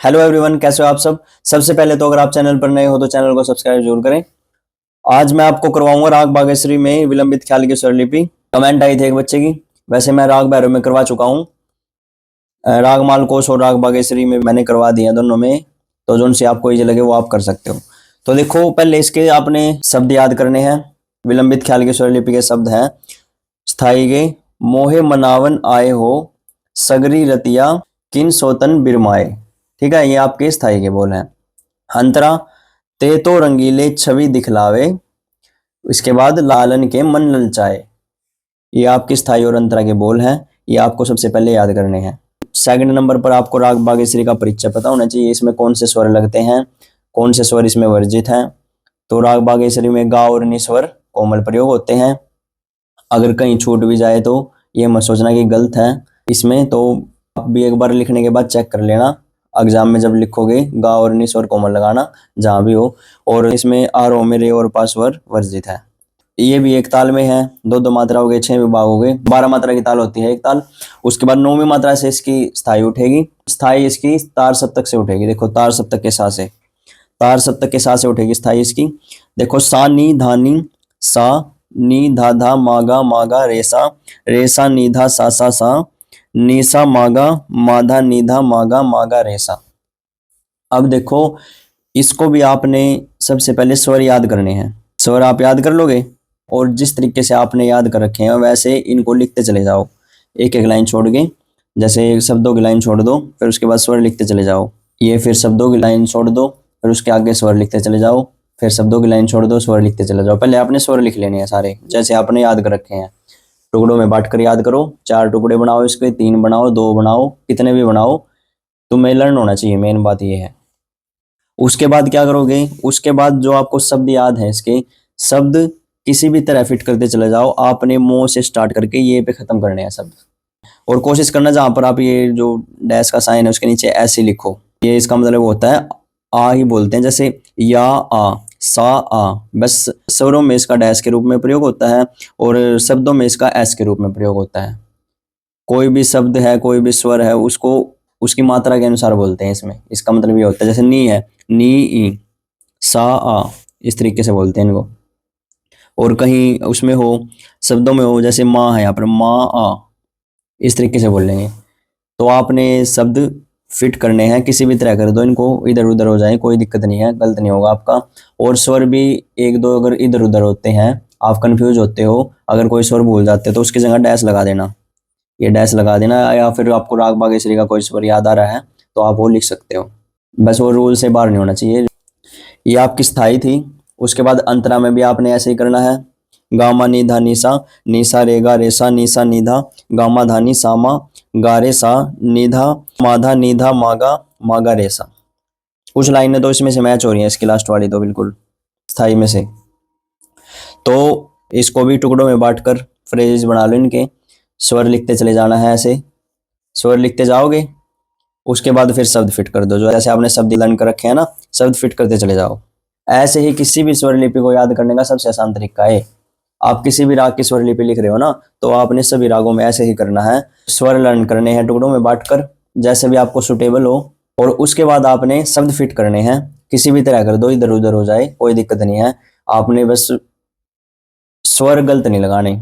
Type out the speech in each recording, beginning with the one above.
Hello everyone, कैसे हो आप सब। सबसे पहले तो अगर आप चैनल पर नए हो तो चैनल को सब्सक्राइब जरूर करें। आज मैं आपको करवाऊंगा राग बागेश्वरी में विलंबित ख्याल की स्वरलिपि। कमेंट आई थी एक बच्चे की। वैसे मैं राग भैरव में करवा चुका हूँ, राग मालकोस और राग बागेश्वरी में मैंने करवा दिया दोनों में। तो जो से आपको इजी लगे वो आप कर सकते हो। तो देखो, पहले इसके आपने शब्द याद करने हैं। विलंबित ख्याल की स्वरलिपि के शब्द हैं स्थाई गे, मोहे मनावन आए हो, सगरी रतिया किन सोतन बिरमाए। ठीक है, ये आपके स्थाई के बोल हैं। अंतरा, ते तो रंगीले छवि दिखलावे, इसके बाद लालन के मन ललचाए। ये आपके स्थाई और अंतरा के बोल हैं। ये आपको सबसे पहले याद करने हैं। सेकंड नंबर पर आपको राग बागेश्वरी का परिचय पता होना चाहिए। इसमें कौन से स्वर लगते हैं, कौन से स्वर इसमें वर्जित हैं। तो राग बागेश्वरी में गा और निस्वर कोमल प्रयोग होते हैं। अगर कहीं छूट भी जाए तो ये मत सोचना कि गलत है इसमें। तो आप भी एक बार लिखने के बाद चेक कर लेना, एग्जाम में जब लिखोगे गा और निस और कोमल लगाना जहां भी हो। और इसमें आरोह में रे और पा स्वर वर्जित है। ये भी एक ताल में है। दो दो मात्रा हो गए, 6 विभाग हो गए, 12 मात्रा की ताल होती है एक ताल। उसके बाद 9वीं मात्रा से इसकी स्थाई उठेगी। स्थाई इसकी तार सप्तक से उठेगी। देखो, तार सप्तक के सा से, तार सप्तक के सा से उठेगी स्थाई इसकी। देखो, सा नी धा नी, सा नी धा धा मागा मागा रेसा, रेसा नी धा सा सा सा, नीसा मागा माधा नीधा मागा मागा रेसा। अब देखो, इसको भी आपने सबसे पहले स्वर याद करने हैं। स्वर आप याद कर लोगे और जिस तरीके से आपने याद कर रखे हैं वैसे इनको लिखते चले जाओ, एक एक लाइन छोड़ के। जैसे शब्दों की लाइन छोड़ दो, फिर उसके बाद स्वर लिखते चले जाओ। ये फिर शब्दों की लाइन छोड़ दो, फिर उसके आगे स्वर लिखते चले जाओ। फिर शब्दों की लाइन छोड़ दो, स्वर लिखते चले जाओ। पहले आपने स्वर लिख लेने हैं सारे, जैसे आपने याद कर रखे हैं। टुकड़ों में बांट कर याद करो। 4 टुकड़े बनाओ इसके, 3 बनाओ, 2 बनाओ, कितने भी बनाओ, तुम्हें लर्न होना चाहिए, मेन बात ये है। उसके बाद क्या करोगे, उसके बाद जो आपको शब्द याद है इसके शब्द किसी भी तरह फिट करते चले जाओ। आपने मो से स्टार्ट करके ये पे खत्म करने हैं शब्द। और कोशिश करना जहां पर आप ये जो डैश का साइन है उसके नीचे ऐसे लिखो। ये इसका मतलब होता है आ ही बोलते हैं, जैसे या आ, सा आ। बस स्वरों में इसका डैश के रूप में प्रयोग होता है और शब्दों में इसका एस के रूप में प्रयोग होता है। कोई भी शब्द है, कोई भी स्वर है, उसको उसकी मात्रा के अनुसार बोलते हैं इसमें। इसका मतलब ये होता है, जैसे नी है, नी ई, सा आ, इस तरीके से बोलते हैं इनको। और कहीं उसमें हो, शब्दों में हो, जैसे माँ है यहाँ पर, माँ आ, इस तरीके से बोल लेंगे। तो आपने शब्द फिट करने हैं, किसी भी तरह कर दो इनको, इधर उधर हो जाए कोई दिक्कत नहीं है, गलत नहीं होगा आपका। और स्वर भी एक दो अगर इधर उधर होते हैं, आप कंफ्यूज होते हो, अगर कोई स्वर भूल जाते हो तो उसकी जगह डैश लगा देना। ये डैश लगा देना, या फिर आपको राग बागेश्वरी का कोई स्वर याद आ रहा है तो आप वो लिख सकते हो। बस वो रूल से बाहर नहीं होना चाहिए। ये आपकी स्थाई थी। उसके बाद अंतरा में भी आपने ऐसे ही करना है। गामा निधा निसा, निसा रेगा रेसा, निसा निधा, गामा धानी सामा, गारे सा, निधा माधा निधा मागा मागा रेसा। कुछ लाइनें तो इसमें से मैच हो रही हैं, इसकी लास्ट वाली तो बिल्कुल स्थाई में से। तो इसको भी टुकड़ों में बांटकर फ्रेज बना लो इनके। स्वर लिखते चले जाना है ऐसे, स्वर लिखते जाओगे। उसके बाद फिर शब्द फिट कर दो, जो ऐसे आपने शब्द लर्न कर रखे हैं ना, शब्द फिट करते चले जाओ। ऐसे ही किसी भी स्वर लिपि को याद करने का सबसे आसान तरीका है, आप किसी भी राग की स्वर लिपि लिख रहे हो ना, तो आपने सभी रागों में ऐसे ही करना है। स्वर लर्न करने हैं टुकड़ों में बांटकर, जैसे भी आपको सुटेबल हो। और उसके बाद आपने शब्द फिट करने हैं, किसी भी तरह कर दो, इधर उधर हो जाए कोई दिक्कत नहीं है। आपने बस स्वर गलत नहीं लगाने।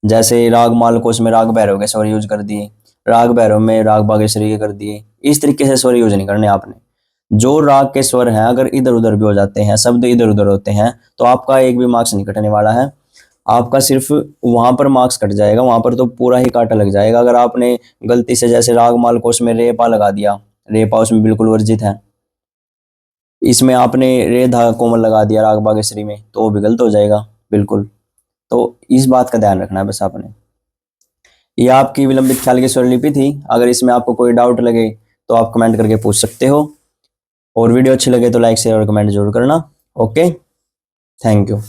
जैसे राग मालकोस में राग भैरव के स्वर यूज कर दिए, राग भैरव में राग बागेश्वरी के कर दिए, इस तरीके से स्वर यूज नहीं करने आपने। जो राग के स्वर हैं अगर इधर उधर भी हो जाते हैं, शब्द इधर उधर होते हैं, तो आपका एक भी मार्क्स नहीं कटने वाला है। आपका सिर्फ वहां पर मार्क्स कट जाएगा, वहां पर तो पूरा ही काटा लग जाएगा। अगर आपने गलती से जैसे राग मालकोस में रे पा लगा दिया, रे पा उसमें बिल्कुल वर्जित है, इसमें आपने रे धा कोमल लगा दिया राग बागेश्वरी में, तो वो भी गलत हो जाएगा बिल्कुल। तो इस बात का ध्यान रखना है बस आपने। ये आपकी विलंबित ख्याल की स्वरलिपि थी। अगर इसमें आपको कोई डाउट लगे तो आप कमेंट करके पूछ सकते हो। और वीडियो अच्छी लगे तो लाइक शेयर और कमेंट जरूर करना। Okay, thank you.